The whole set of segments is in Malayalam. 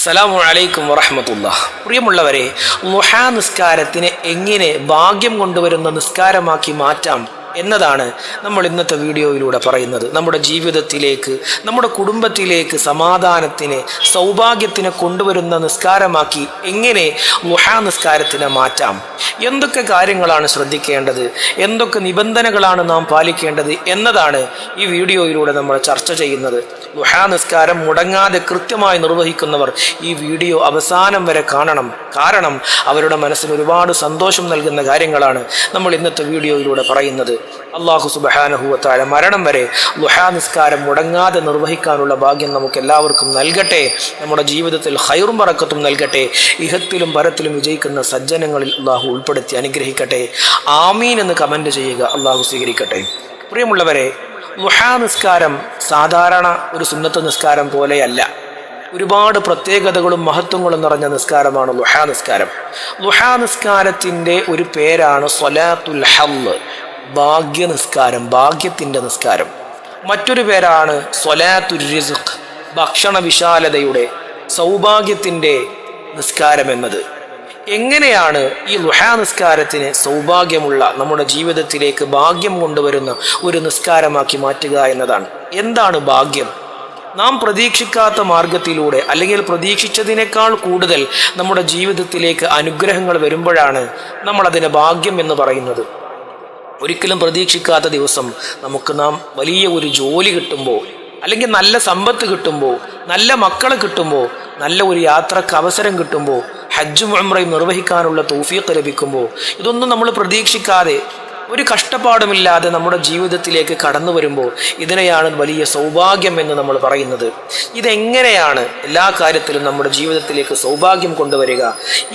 അസ്സലാമു അലൈക്കും വറഹ്മത്തുള്ളാഹി. പ്രിയമുള്ളവരെ, ളുഹാ നിസ്കാരത്തിനെ എങ്ങനെ ഭാഗ്യം കൊണ്ടുവരുന്ന നിസ്കാരമാക്കി മാറ്റാം എന്നതാണ് നമ്മൾ ഇന്നത്തെ വീഡിയോയിലൂടെ പറയുന്നത്. നമ്മുടെ ജീവിതത്തിലേക്ക്, നമ്മുടെ കുടുംബത്തിലേക്ക് സമാധാനത്തിനെ, സൗഭാഗ്യത്തിനെ കൊണ്ടുവരുന്ന നിസ്കാരമാക്കി എങ്ങനെ ളുഹാ നിസ്കാരത്തിനെ മാറ്റാം, എന്തൊക്കെ കാര്യങ്ങളാണ് ശ്രദ്ധിക്കേണ്ടത്, എന്തൊക്കെ നിബന്ധനകളാണ് നാം പാലിക്കേണ്ടത് എന്നതാണ് ഈ വീഡിയോയിലൂടെ നമ്മൾ ചർച്ച ചെയ്യുന്നത്. ളുഹാ നിസ്കാരം മുടങ്ങാതെ കൃത്യമായി നിർവഹിക്കുന്നവർ ഈ വീഡിയോ അവസാനം വരെ കാണണം. കാരണം അവരുടെ മനസ്സിന് ഒരുപാട് സന്തോഷം നൽകുന്ന കാര്യങ്ങളാണ് നമ്മൾ ഇന്നത്തെ വീഡിയോയിലൂടെ പറയുന്നത്. അല്ലാഹു സുബ്ഹാനഹു വ തആല മരണം വരെ ളുഹാ നിസ്കാരം മുടങ്ങാതെ നിർവഹിക്കാനുള്ള ഭാഗ്യം നമുക്ക് എല്ലാവർക്കും നൽകട്ടെ. നമ്മുടെ ജീവിതത്തിൽ ഖൈറും ബറക്കത്തും നൽകട്ടെ. ഇഹത്തിലും പരത്തിലും വിജയിക്കുന്ന സജ്ജനങ്ങളിൽ അല്ലാഹു ഉൾപ്പെടുത്തി അനുഗ്രഹിക്കട്ടെ. ആമീൻ എന്ന് കമന്റ് ചെയ്യുക. അല്ലാഹു സ്വീകരിക്കട്ടെ. പ്രിയമുള്ളവരെ, ളുഹാ നിസ്കാരം സാധാരണ ഒരു സുന്നത്ത് നിസ്കാരം പോലെയല്ല. ഒരുപാട് പ്രത്യേകതകളും മഹത്വങ്ങളും നിറഞ്ഞ നിസ്കാരമാണ് ളുഹാ നിസ്കാരം. ളുഹാ നിസ്കാരത്തിൻ്റെ ഒരു പേരാണ് സ്വലാത്തുൽ ഹള്, ഭാഗ്യ നിസ്കാരം, ഭാഗ്യത്തിൻ്റെ നിസ്കാരം. മറ്റൊരു പേരാണ് സ്വലാത്തുർ റിസ്ഖ്, ഭക്ഷണ വിശാലതയുടെ, സൗഭാഗ്യത്തിൻ്റെ നിസ്കാരം എന്നത്. എങ്ങനെയാണ് ഈ ളുഹാ നിസ്കാരത്തിന് സൗഭാഗ്യമുള്ള നമ്മുടെ ജീവിതത്തിലേക്ക് ഭാഗ്യം കൊണ്ടുവരുന്ന ഒരു നിസ്കാരമാക്കി മാറ്റുക എന്നതാണ്. എന്താണ് ഭാഗ്യം? നാം പ്രതീക്ഷിക്കാത്ത മാർഗത്തിലൂടെ, അല്ലെങ്കിൽ പ്രതീക്ഷിച്ചതിനേക്കാൾ കൂടുതൽ നമ്മുടെ ജീവിതത്തിലേക്ക് അനുഗ്രഹങ്ങൾ വരുമ്പോഴാണ് നമ്മളതിനെ ഭാഗ്യം എന്ന് പറയുന്നത്. ഒരിക്കലും പ്രതീക്ഷിക്കാത്ത ദിവസം നാം വലിയ ഒരു ജോലി കിട്ടുമ്പോൾ, അല്ലെങ്കിൽ നല്ല സമ്പത്ത് കിട്ടുമ്പോൾ, നല്ല മക്കളെ കിട്ടുമ്പോൾ, നല്ല ഒരു യാത്രക്ക് അവസരം കിട്ടുമ്പോൾ, ഹജ്ജും ഉംറയും നിർവഹിക്കാനുള്ള തൗഫീഖ് ലഭിക്കുമ്പോൾ, ഇതൊന്നും നമ്മൾ പ്രതീക്ഷിക്കാതെ ഒരു കഷ്ടപ്പാടുമില്ലാതെ നമ്മുടെ ജീവിതത്തിലേക്ക് കടന്നു വരുമ്പോൾ ഇതിനെയാണ് വലിയ സൗഭാഗ്യം എന്ന് നമ്മൾ പറയുന്നത്. ഇതെങ്ങനെയാണ് എല്ലാ കാര്യത്തിലും നമ്മുടെ ജീവിതത്തിലേക്ക് സൗഭാഗ്യം കൊണ്ടുവരിക?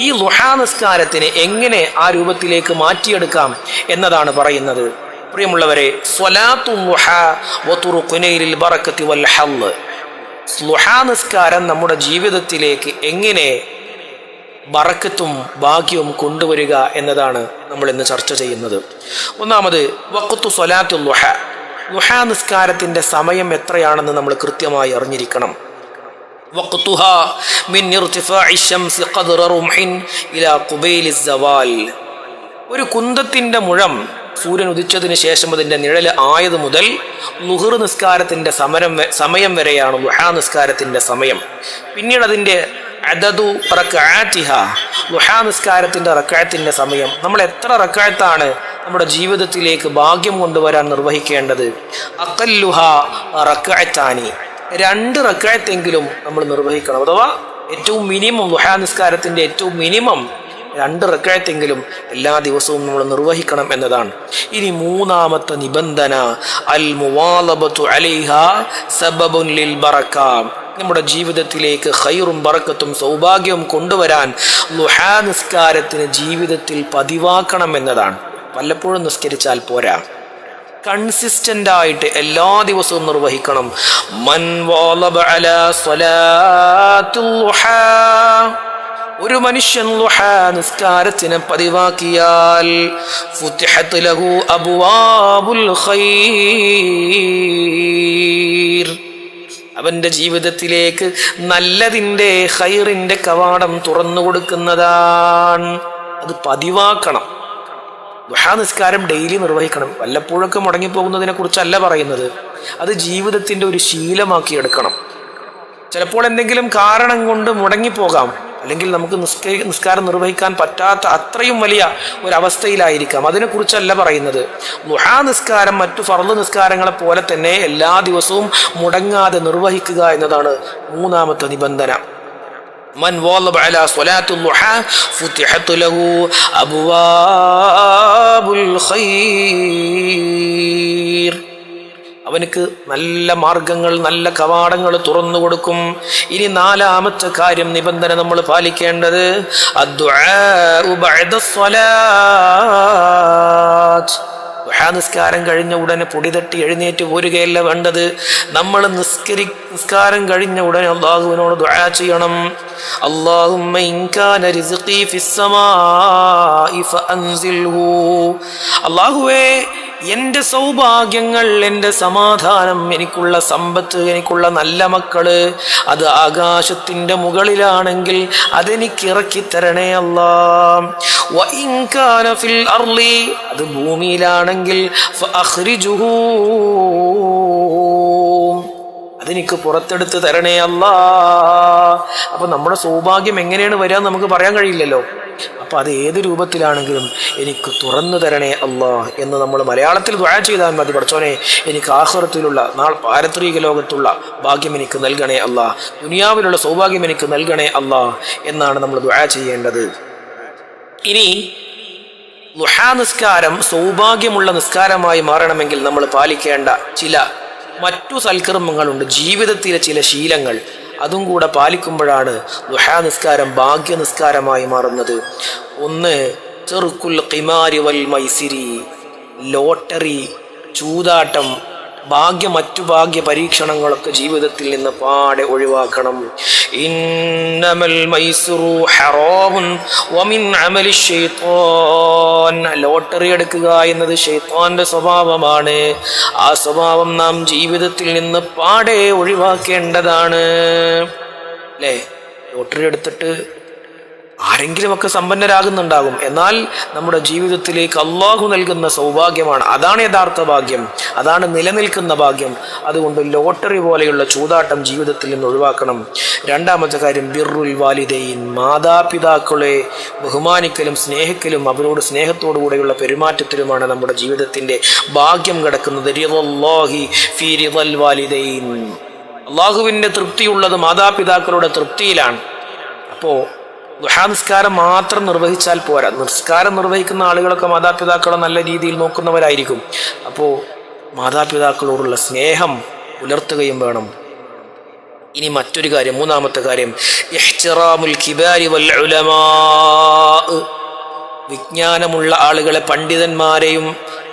ഈ ളുഹാ നിസ്കാരത്തിനെ എങ്ങനെ ആ രൂപത്തിലേക്ക് മാറ്റിയെടുക്കാം എന്നതാണ് പറയുന്നത്. പ്രിയമുള്ളവരെ, സ്വലാത്തുൽ ളുഹാ വതുറുഖുനൈ ലിൽ ബറകത്തി വൽ ഹള്, ളുഹാ നിസ്കാരം നമ്മുടെ ജീവിതത്തിലേക്ക് എങ്ങനെ ബറക്കത്തും ഭാഗ്യവും കൊണ്ടുവരിക എന്നതാണ് നമ്മൾ ഇന്ന് ചർച്ച ചെയ്യുന്നത്. ഒന്നാമത്, വഖ്തു സ്വലാത്തുൽ ളുഹാ, ളുഹാ നിസ്കാരത്തിൻ്റെ സമയം എത്രയാണെന്ന് നമ്മൾ കൃത്യമായി അറിഞ്ഞിരിക്കണം. വഖ്തുഹാ മിൻ ഇർതിഫാഇ ശംസി ഖദ്റ റുംഹിൻ ഇലാ ഖുബൈലി സവാൽ, ഒരു കുന്തത്തിൻ്റെ മുഴം സൂര്യൻ ഉദിച്ചതിന് ശേഷം അതിൻ്റെ നിഴല് ആയത് മുതൽ ളുഹർ നിസ്കാരത്തിൻ്റെ സമയം വരെയാണ് ളുഹാ നിസ്കാരത്തിൻ്റെ സമയം. പിന്നീട് അതിൻ്റെ അദദു റക്അഅതിഹ, ളുഹാ നിസ്കാരത്തിൻ്റെ റക്അഅത്തിൻ്റെ സമയം. നമ്മൾ എത്ര റക്അഅത്താണ് നമ്മുടെ ജീവിതത്തിലേക്ക് ഭാഗ്യം കൊണ്ടുവരാൻ നിർവഹിക്കേണ്ടത്? അഖല്ലുഹാ റക്അഅതാനി, 2 റക്അഅത്തെങ്കിലും നമ്മൾ നിർവഹിക്കണം. അഥവാ ഏറ്റവും മിനിമം, ളുഹാ നിസ്കാരത്തിൻ്റെ ഏറ്റവും മിനിമം 2 റക്അഅത്തെങ്കിലും എല്ലാ ദിവസവും നമ്മൾ നിർവഹിക്കണം എന്നതാണ്. ഇനി മൂന്നാമത്തെ നിബന്ധന, അൽ മുവാലബത്തു അലൈഹാ സബബുൻ ലിൽ ബറക, നമ്മുടെ ജീവിതത്തിലേക്ക് ഖൈറും ബറക്കത്തും സൗഭാഗ്യവും കൊണ്ടുവരാൻ ളുഹാ നിസ്കാരത്തിന് ജീവിതത്തിൽ പതിവാക്കണം എന്നതാണ്. വല്ലപ്പോഴും നിസ്കരിച്ചാൽ പോരാ, കൺസിസ്റ്റന്റ് ആയിട്ട് എല്ലാ ദിവസവും നിർവഹിക്കണം. മൻ വാലബ അലാ സ്വലാത്തുൽ ളുഹാ, ഒരു മനുഷ്യൻ ളുഹാ നിസ്കാരത്തിനെ പതിവാക്കിയാൽ ഫുതിഹത് ലഹു അബ്വാബുൽ ഖൈർ, അവന്റെ ജീവിതത്തിലേക്ക് നല്ലതിൻ്റെ, ഖൈറിൻ്റെ കവാടം തുറന്നു കൊടുക്കുന്നതാണ്. അത് പതിവാക്കണം. ളുഹാ നിസ്കാരം ഡെയിലി നിർവഹിക്കണം. വല്ലപ്പോഴൊക്കെ മുടങ്ങിപ്പോകുന്നതിനെ കുറിച്ചല്ല പറയുന്നത്, അത് ജീവിതത്തിൻ്റെ ഒരു ശീലമാക്കി എടുക്കണം. ചിലപ്പോൾ എന്തെങ്കിലും കാരണം കൊണ്ട് മുടങ്ങിപ്പോകാം, അല്ലെങ്കിൽ നമുക്ക് നിസ്കാരം നിർവഹിക്കാൻ പറ്റാത്ത അത്രയും വലിയ ഒരവസ്ഥയിലായിരിക്കാം. അതിനെക്കുറിച്ചല്ല പറയുന്നത്. ളുഹാ നിസ്കാരം മറ്റു ഫർള് നിസ്കാരങ്ങളെ പോലെ തന്നെ എല്ലാ ദിവസവും മുടങ്ങാതെ നിർവഹിക്കുക എന്നതാണ് മൂന്നാമത്തെ നിബന്ധന. മൻ വാലബ അലാ സ്വലാത്തുൽ ളുഹാ ഫുതിഹത് ലഹു അബ്വാബുൽ ഖൈർ, അവനക്ക് നല്ല മാർഗങ്ങൾ, നല്ല കവാടങ്ങൾ തുറന്നു കൊടുക്കും. ഇനി നാലാമത്തെ കാര്യം, നിബന്ധന നമ്മൾ പാലിക്കേണ്ടത്, അദ്ദുആഉ ബഅദ സ്വലാത്ത്, ളുഹാ നിസ്കാരം കഴിഞ്ഞ ഉടനെ പൊടി തട്ടി എഴുന്നേറ്റ് പോരുകയല്ല വേണ്ടത്. നമ്മൾ നിസ്കാരം കഴിഞ്ഞ ഉടനെ അല്ലാഹുവിനോട് ദുആ ചെയ്യണം. അല്ലാഹുമ്മ ഇൻ കാന റിസ്ഖി ഫിസ് സമാഇ ഫഅൻസിൽഹു, അല്ലാഹുവേ എൻ്റെ സൗഭാഗ്യങ്ങൾ, എൻ്റെ സമാധാനം, എനിക്കുള്ള സമ്പത്ത്, എനിക്കുള്ള നല്ല മക്കള് അത് ആകാശത്തിൻ്റെ മുകളിലാണെങ്കിൽ അതെനിക്ക് ഇറക്കി തരണേ അല്ലാ. വ ഇൻ കാന ഫിൽ അർളി, അത് ഭൂമിയിലാണെങ്കിൽ ഫഅഖ്രിജുഹു, അതെനിക്ക് പുറത്തെടുത്ത് തരണേ അല്ലാ. അപ്പൊ നമ്മുടെ സൗഭാഗ്യം എങ്ങനെയാണ് വരിക നമുക്ക് പറയാൻ കഴിയില്ലല്ലോ. അപ്പൊ അത് ഏത് രൂപത്തിലാണെങ്കിലും എനിക്ക് തുറന്നു തരണേ അല്ലാ എന്ന് നമ്മൾ മലയാളത്തിൽ ദുആ ചെയ്താൽ മതി. പഠിച്ചോനെ, എനിക്ക് ആഖിറത്തിലുള്ള പാരത്രിക ലോകത്തുള്ള ഭാഗ്യം എനിക്ക് നൽകണേ അല്ലാ, ദുനിയാവിലുള്ള സൗഭാഗ്യം എനിക്ക് നൽകണേ അല്ലാ എന്നാണ് നമ്മൾ ദുആ ചെയ്യേണ്ടത്. ഇനി ദുഹാ നിസ്കാരം സൗഭാഗ്യമുള്ള നിസ്കാരമായി മാറണമെങ്കിൽ നമ്മൾ പാലിക്കേണ്ട ചില മറ്റു സൽക്കർമ്മങ്ങളുണ്ട്, ജീവിതത്തിലെ ചില ശീലങ്ങൾ. അതും കൂടെ പാലിക്കുമ്പോഴാണ് ദുഹാ നിസ്കാരം ഭാഗ്യ നിസ്കാരമായി മാറുന്നത്. ഒന്ന്, ചെറുക്കുൽ ഖിമാരി വൽ മൈസിരി, ലോട്ടറി, ചൂതാട്ടം, മറ്റു ഭാഗ്യ പരീക്ഷണങ്ങളൊക്കെ ജീവിതത്തിൽ നിന്ന് പാടെ ഒഴിവാക്കണം. ഇന്നമൽ മൈസിറു ഹറാമുൻ വമിൻ അമലി ശൈത്താൻ, ലോട്ടറി എടുക്കുക എന്നത് ശൈത്താന്റെ സ്വഭാവമാണ്. ആ സ്വഭാവം നാം ജീവിതത്തിൽ നിന്ന് പാടെ ഒഴിവാക്കേണ്ടതാണ്. അല്ലേ, ലോട്ടറി എടുത്തിട്ട് ആരെങ്കിലുമൊക്കെ സമ്പന്നരാകുന്നുണ്ടാകും, എന്നാൽ നമ്മുടെ ജീവിതത്തിലേക്ക് അള്ളാഹു നൽകുന്ന സൗഭാഗ്യമാണ്, അതാണ് യഥാർത്ഥ ഭാഗ്യം, അതാണ് നിലനിൽക്കുന്ന ഭാഗ്യം. അതുകൊണ്ട് ലോട്ടറി പോലെയുള്ള ചൂതാട്ടം ജീവിതത്തിൽ നിന്ന് ഒഴിവാക്കണം. രണ്ടാമത്തെ കാര്യം ബിർറുൽ വാലിദൈൻ, മാതാപിതാക്കളെ ബഹുമാനിക്കലും സ്നേഹിക്കലും അവരോട് സ്നേഹത്തോടു കൂടെയുള്ള പെരുമാറ്റത്തിലുമാണ് നമ്മുടെ ജീവിതത്തിന്റെ ഭാഗ്യം കിടക്കുന്നത്. റിളല്ലാഹി ഫീ റിളൽ വാലിദൈൻ, അള്ളാഹുവിന്റെ തൃപ്തിയുള്ളത് മാതാപിതാക്കളുടെ തൃപ്തിയിലാണ്. അപ്പോ ദുഹാ നിസ്കാരം മാത്രം നിർവഹിച്ചാൽ പോരാ. നിസ്കാരം നിർവഹിക്കുന്ന ആളുകളൊക്കെ മാതാപിതാക്കളെ നല്ല രീതിയിൽ നോക്കുന്നവരായിരിക്കും. അപ്പോൾ മാതാപിതാക്കളോടുള്ള സ്നേഹം പുലർത്തുകയും വേണം. ഇനി മറ്റൊരു കാര്യം, മൂന്നാമത്തെ കാര്യം, ഇഹ്തിറാമുൽ കിബാരി വൽ ഉലമാ, വിജ്ഞാനമുള്ള ആളുകളെ, പണ്ഡിതന്മാരെയും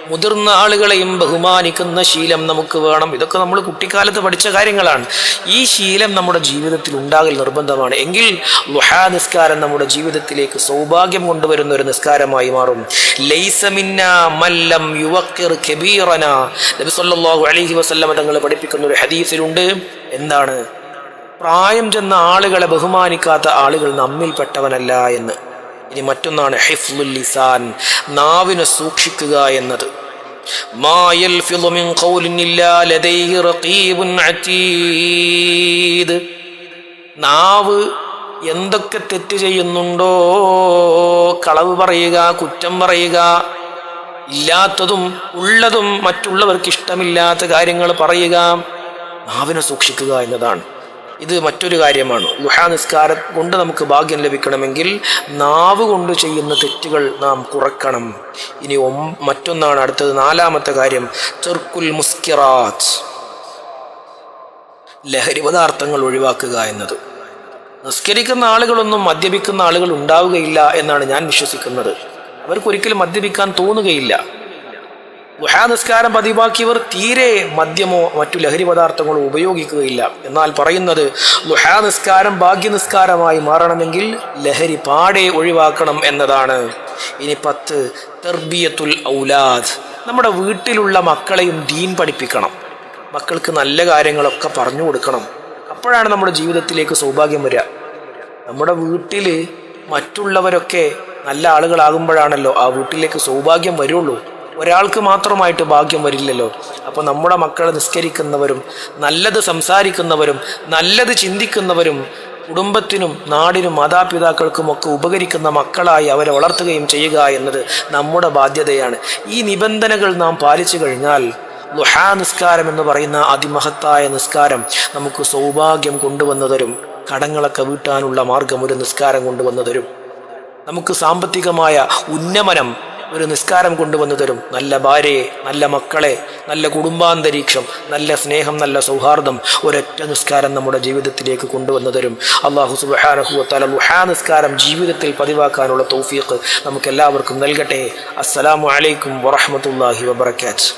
മുതിർന്ന ആളുകളെയും ബഹുമാനിക്കുന്ന ശീലം നമുക്ക് വേണം. ഇതൊക്കെ നമ്മൾ കുട്ടിക്കാലത്ത് പഠിച്ച കാര്യങ്ങളാണ്. ഈ ശീലം നമ്മുടെ ജീവിതത്തിൽ ഉണ്ടാകൽ നിർബന്ധമാണ്. എങ്കിൽ ദുഹാ നിസ്കാരം നമ്മുടെ ജീവിതത്തിലേക്ക് സൗഭാഗ്യം കൊണ്ടുവരുന്ന ഒരു നിസ്കാരമായി മാറും. ലൈസ മിന്നാ മല്ലം യുവക്കിർ കബീറന, നബി സല്ലല്ലാഹു അലൈഹി വസല്ലമ തങ്ങൾ പഠിപ്പിക്കുന്ന ഒരു ഹദീസിലുണ്ട്. എന്താണ്? പ്രായം ചെന്ന ആളുകളെ ബഹുമാനിക്കാത്ത ആളുകൾ നമ്മിൽപ്പെട്ടവനല്ല എന്ന്. ഇനി മറ്റൊന്നാണ് ഹിഫ്ളുൽ ലിസാൻ, നാവിനെ സൂക്ഷിക്കുക എന്നത്. മാ യൽഫിളു മിൻ ഖൗലിൻ ഇല്ലാ ലദൈഹി റഖീബുൻ അതീദ്, നാവ് എന്തൊക്കെ തെറ്റ് ചെയ്യുന്നുണ്ടോ, കളവ് പറയുക, കുറ്റം പറയുക, ഇല്ലാത്തതും ഉള്ളതും മറ്റുള്ളവർക്ക് ഇഷ്ടമില്ലാത്ത കാര്യങ്ങൾ പറയുക, നാവിനെ സൂക്ഷിക്കുക എന്നതാണ്. ഇത് മറ്റൊരു കാര്യമാണ്. ദുഹാ നിസ്കാരം കൊണ്ട് നമുക്ക് ഭാഗ്യം ലഭിക്കണമെങ്കിൽ നാവ് കൊണ്ട് ചെയ്യുന്ന തെറ്റുകൾ നാം കുറക്കണം. ഇനി മറ്റൊന്നാണ് അടുത്തത്, നാലാമത്തെ കാര്യം, തർക്കുൽ മുസ്കിറാത്ത്, ലഹരി പദാർത്ഥങ്ങൾ ഒഴിവാക്കുക എന്നത്. നിസ്കരിക്കുന്ന ആളുകളൊന്നും മദ്യപിക്കുന്ന ആളുകൾ ഉണ്ടാവുകയില്ല എന്നാണ് ഞാൻ വിശ്വസിക്കുന്നത്. അവർക്കൊരിക്കലും മദ്യപിക്കാൻ തോന്നുകയില്ല. ദുഹാ നിസ്കാരം പതിവാക്കിയവർ തീരെ മദ്യമോ മറ്റു ലഹരി പദാർത്ഥങ്ങളോ ഉപയോഗിക്കുകയില്ല. എന്നാൽ പറയുന്നത് ദുഹാ നിസ്കാരം ഭാഗ്യ നിസ്കാരമായി മാറണമെങ്കിൽ ലഹരി പാടെ ഒഴിവാക്കണം എന്നതാണ്. ഇനി 10, തർബിയത്തുൽ ഔലാദ്, നമ്മുടെ വീട്ടിലുള്ള മക്കളെയും ദീൻ പഠിപ്പിക്കണം. മക്കൾക്ക് നല്ല കാര്യങ്ങളൊക്കെ പറഞ്ഞു കൊടുക്കണം. അപ്പോഴാണ് നമ്മുടെ ജീവിതത്തിലേക്ക് സൗഭാഗ്യം വരിക. നമ്മുടെ വീട്ടിൽ മറ്റുള്ളവരൊക്കെ നല്ല ആളുകളാകുമ്പോഴാണല്ലോ ആ വീട്ടിലേക്ക് സൗഭാഗ്യം വരുള്ളൂ. ഒരാൾക്ക് മാത്രമായിട്ട് ഭാഗ്യം വരില്ലല്ലോ. അപ്പോൾ നമ്മുടെ മക്കളെ നിസ്കരിക്കുന്നവരും നല്ലത് സംസാരിക്കുന്നവരും നല്ലത് ചിന്തിക്കുന്നവരും കുടുംബത്തിനും നാടിനും മാതാപിതാക്കൾക്കും ഒക്കെ ഉപകരിക്കുന്ന മക്കളായി അവരെ വളർത്തുകയും ചെയ്യുക എന്നത് നമ്മുടെ ബാധ്യതയാണ്. ഈ നിബന്ധനകൾ നാം പാലിച്ചു കഴിഞ്ഞാൽ ദുഹാ നിസ്കാരം എന്ന് പറയുന്ന അതിമഹത്തായ നിസ്കാരം നമുക്ക് സൗഭാഗ്യം കൊണ്ടുവന്നു തരും. കടങ്ങളൊക്കെ വീട്ടാനുള്ള മാർഗം ഒരു നിസ്കാരം കൊണ്ടുവന്നു തരും. നമുക്ക് സാമ്പത്തികമായ ഉന്നമനം ഒരു നിസ്കാരം കൊണ്ടുവന്നു തരും. നല്ല ഭാര്യയെ, നല്ല മക്കളെ, നല്ല കുടുംബാന്തരീക്ഷം, നല്ല സ്നേഹം, നല്ല സൗഹാർദ്ദം ഒരൊറ്റ നിസ്കാരം നമ്മുടെ ജീവിതത്തിലേക്ക് കൊണ്ടുവന്നു തരും. അല്ലാഹു സുബ്ഹാനഹു വ തആല ദുഹാ നിസ്കാരം ജീവിതത്തിൽ പതിവാക്കാനുള്ള തൗഫീഖ് നമുക്ക് എല്ലാവർക്കും നൽകട്ടെ. അസ്സലാമു അലൈക്കും വറഹ്മത്തുള്ളാഹി വബറകാതുഹു.